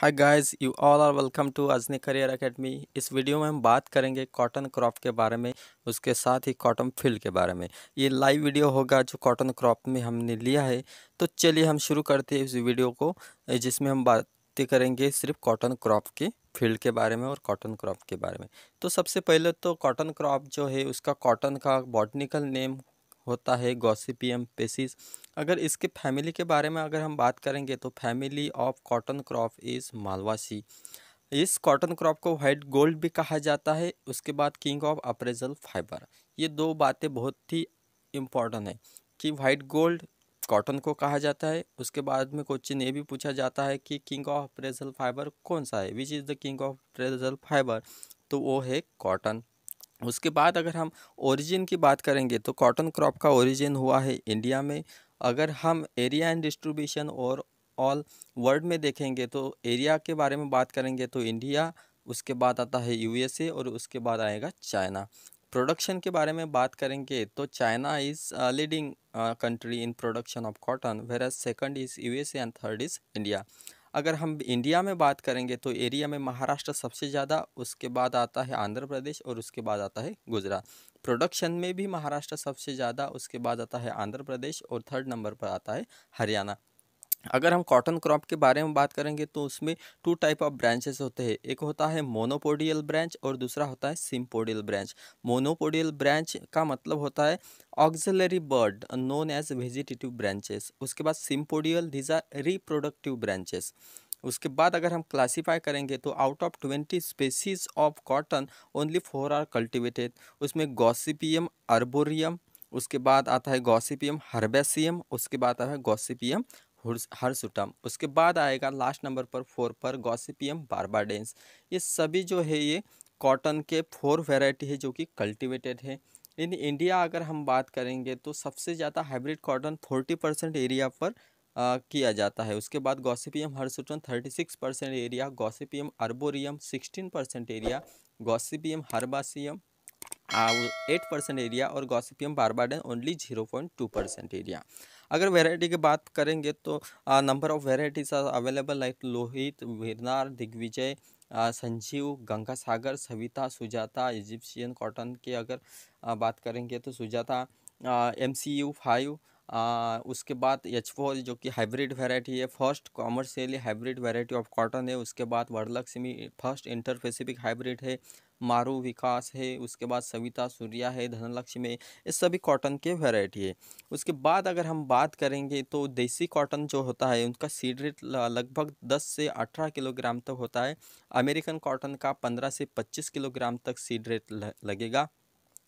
Hi guys, you all are welcome to Ajni career academy. इस video में हम बात करेंगे कॉटन क्रॉप के बारे में, उसके साथ ही कॉटन फील्ड के बारे में। ये लाइव वीडियो होगा जो कॉटन क्रॉप में हमने लिया है। तो चलिए हम शुरू करते हैं इस वीडियो को, जिसमें हम बातें करेंगे सिर्फ कॉटन क्रॉप के फील्ड के बारे में और कॉटन क्रॉप के बारे में। तो सबसे पहले तो कॉटन क्रॉप जो है उसका कॉटन का बॉटनिकल नेम होता है गॉसिपियम पेसिस। अगर इसके फैमिली के बारे में अगर हम बात करेंगे तो family of cotton crop is Malvaceae. इस कॉटन क्रॉप को वाइट गोल्ड भी कहा जाता है। उसके बाद किंग ऑफ अप्रेजल फाइबर। ये दो बातें बहुत ही इम्पोर्टेंट है कि वाइट गोल्ड कॉटन को कहा जाता है। उसके बाद में क्वेश्चन ये भी पूछा जाता है कि किंग ऑफ अप्रेजल फाइबर कौन सा है, which is the king of appraisal fibre, तो वो है कॉटन। उसके बाद अगर हम ओरिजिन की बात करेंगे तो कॉटन क्रॉप का ओरिजिन हुआ है इंडिया में। अगर हम एरिया एंड डिस्ट्रीब्यूशन और ऑल वर्ल्ड में देखेंगे तो एरिया के बारे में बात करेंगे तो इंडिया, उसके बाद आता है यूएसए और उसके बाद आएगा चाइना। प्रोडक्शन के बारे में बात करेंगे तो China is leading country in production of cotton, where second is USA and third is India. अगर हम इंडिया में बात करेंगे तो एरिया में महाराष्ट्र सबसे ज़्यादा, उसके बाद आता है आंध्र प्रदेश और उसके बाद आता है गुजरात। प्रोडक्शन में भी महाराष्ट्र सबसे ज़्यादा, उसके बाद आता है आंध्र प्रदेश और थर्ड नंबर पर आता है हरियाणा। अगर हम कॉटन क्रॉप के बारे में बात करेंगे तो उसमें टू टाइप ऑफ ब्रांचेस होते हैं। एक होता है मोनोपोडियल ब्रांच और दूसरा होता है सिम्पोडियल ब्रांच। मोनोपोडियल ब्रांच का मतलब होता है auxiliary bird known as vegetative branches. उसके बाद sympodial, these are reproductive branches. उसके बाद अगर हम क्लासीफाई करेंगे तो out of 20 species of cotton only 4 are cultivated. उसमें गॉसिपियम अर्बोरियम, उसके बाद आता है गॉसिपियम हर्बेसियम, उसके बाद आता है गॉसिपियम हर्सुटम, उसके बाद आएगा लास्ट नंबर पर 4 पर गॉसिपियम बारबाडेंस। ये सभी जो है ये कॉटन के 4 वैरायटी है जो कि कल्टिवेटेड है। इन इंडिया अगर हम बात करेंगे तो सबसे ज़्यादा हाइब्रिड कॉटन 40% एरिया पर किया जाता है। उसके बाद Gossypium hirsutum 36% area, Gossypium arboreum 16% area, Gossypium herbaceum 8% area और गॉसिपियम बारबाडेन ओनली 0.2% एरिया। अगर वैरायटी की बात करेंगे तो number of varieties are available like Lohit, Veernar, Digvijay, Sanjeev, Ganga Sagar, Savita, Sujata. Egyptian cotton के अगर बात करेंगे तो सुजाता MCU5। उसके बाद H4 जो कि हाइब्रिड वैरायटी है, first commercially hybrid variety of cotton है। उसके बाद Varalakshmi first inter Pacific hybrid है, मारू विकास है, उसके बाद सविता सूर्या है, धनलक्ष्मी, ये सभी कॉटन के वैरायटी है। उसके बाद अगर हम बात करेंगे तो देसी कॉटन जो होता है उनका सीड रेट लगभग 10 से 18 किलोग्राम तक होता है। अमेरिकन कॉटन का 15 से 25 किलोग्राम तक सीड रेट लगेगा।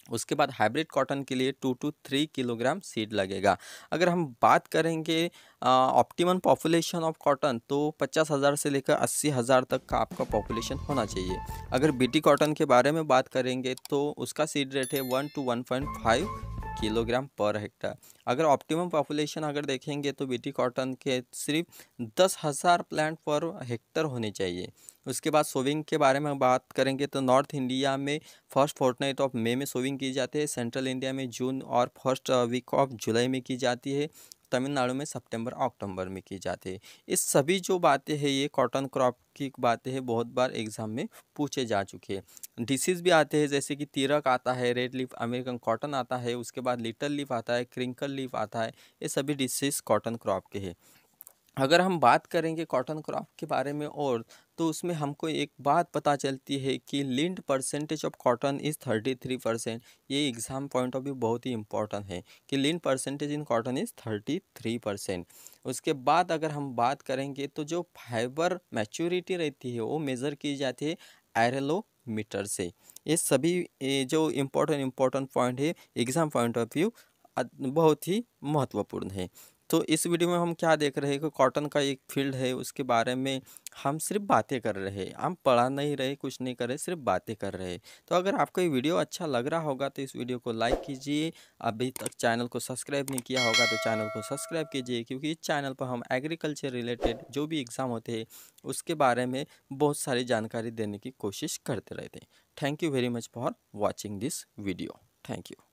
उसके बाद हाइब्रिड कॉटन के लिए 2 to 3 किलोग्राम सीड लगेगा। अगर हम बात करेंगे ऑप्टिमम पॉपुलेशन ऑफ कॉटन तो 50,000 से लेकर 80,000 तक का आपका पॉपुलेशन होना चाहिए। अगर बीटी कॉटन के बारे में बात करेंगे तो उसका सीड रेट है 1 to 1.5 किलोग्राम पर हेक्टर। अगर ऑप्टिमम पॉपुलेशन अगर देखेंगे तो बीटी कॉटन के सिर्फ 10,000 प्लांट पर हेक्टर होने चाहिए। उसके बाद सोविंग के बारे में बात करेंगे तो नॉर्थ इंडिया में फर्स्ट फोर्टनाइट ऑफ मई में सोविंग की जाती है, सेंट्रल इंडिया में जून और फर्स्ट वीक ऑफ जुलाई में की जाती है, तमिलनाडु में सितंबर अक्टूबर में की जाती है। इस सभी जो बातें हैं ये कॉटन क्रॉप की बातें हैं, बहुत बार एग्जाम में पूछे जा चुके हैं। डिसीज़ भी आते हैं जैसे कि तीरक आता है, रेड लीफ अमेरिकन कॉटन आता है, उसके बाद लिटल लीफ आता है, क्रिंकल लीफ आता है। ये सभी डिसीज़ कॉटन क्रॉप के हैं। अगर हम बात करेंगे कॉटन क्रॉप के बारे में और तो उसमें हमको एक बात पता चलती है कि lint percentage of cotton is 33%। ये एग्ज़ाम पॉइंट ऑफ व्यू बहुत ही इंपॉर्टेंट है कि lint percentage in cotton is 33%। उसके बाद अगर हम बात करेंगे तो जो फाइबर मैच्योरिटी रहती है वो मेज़र की जाती है एरेलोमीटर से। ये सभी जो इम्पोर्टेंट पॉइंट है एग्ज़ाम पॉइंट ऑफ व्यू बहुत ही महत्वपूर्ण है। तो इस वीडियो में हम क्या देख रहे हैं कि कॉटन का एक फील्ड है, उसके बारे में हम सिर्फ बातें कर रहे हैं, हम पढ़ा नहीं रहे, कुछ नहीं कर रहे, सिर्फ बातें कर रहे हैं। तो अगर आपको ये वीडियो अच्छा लग रहा होगा तो इस वीडियो को लाइक कीजिए। अभी तक चैनल को सब्सक्राइब नहीं किया होगा तो चैनल को सब्सक्राइब कीजिए, क्योंकि इस चैनल पर हम एग्रीकल्चर रिलेटेड जो भी एग्ज़ाम होते हैं उसके बारे में बहुत सारी जानकारी देने की कोशिश करते रहते हैं। Thank you very much for watching this video. Thank you.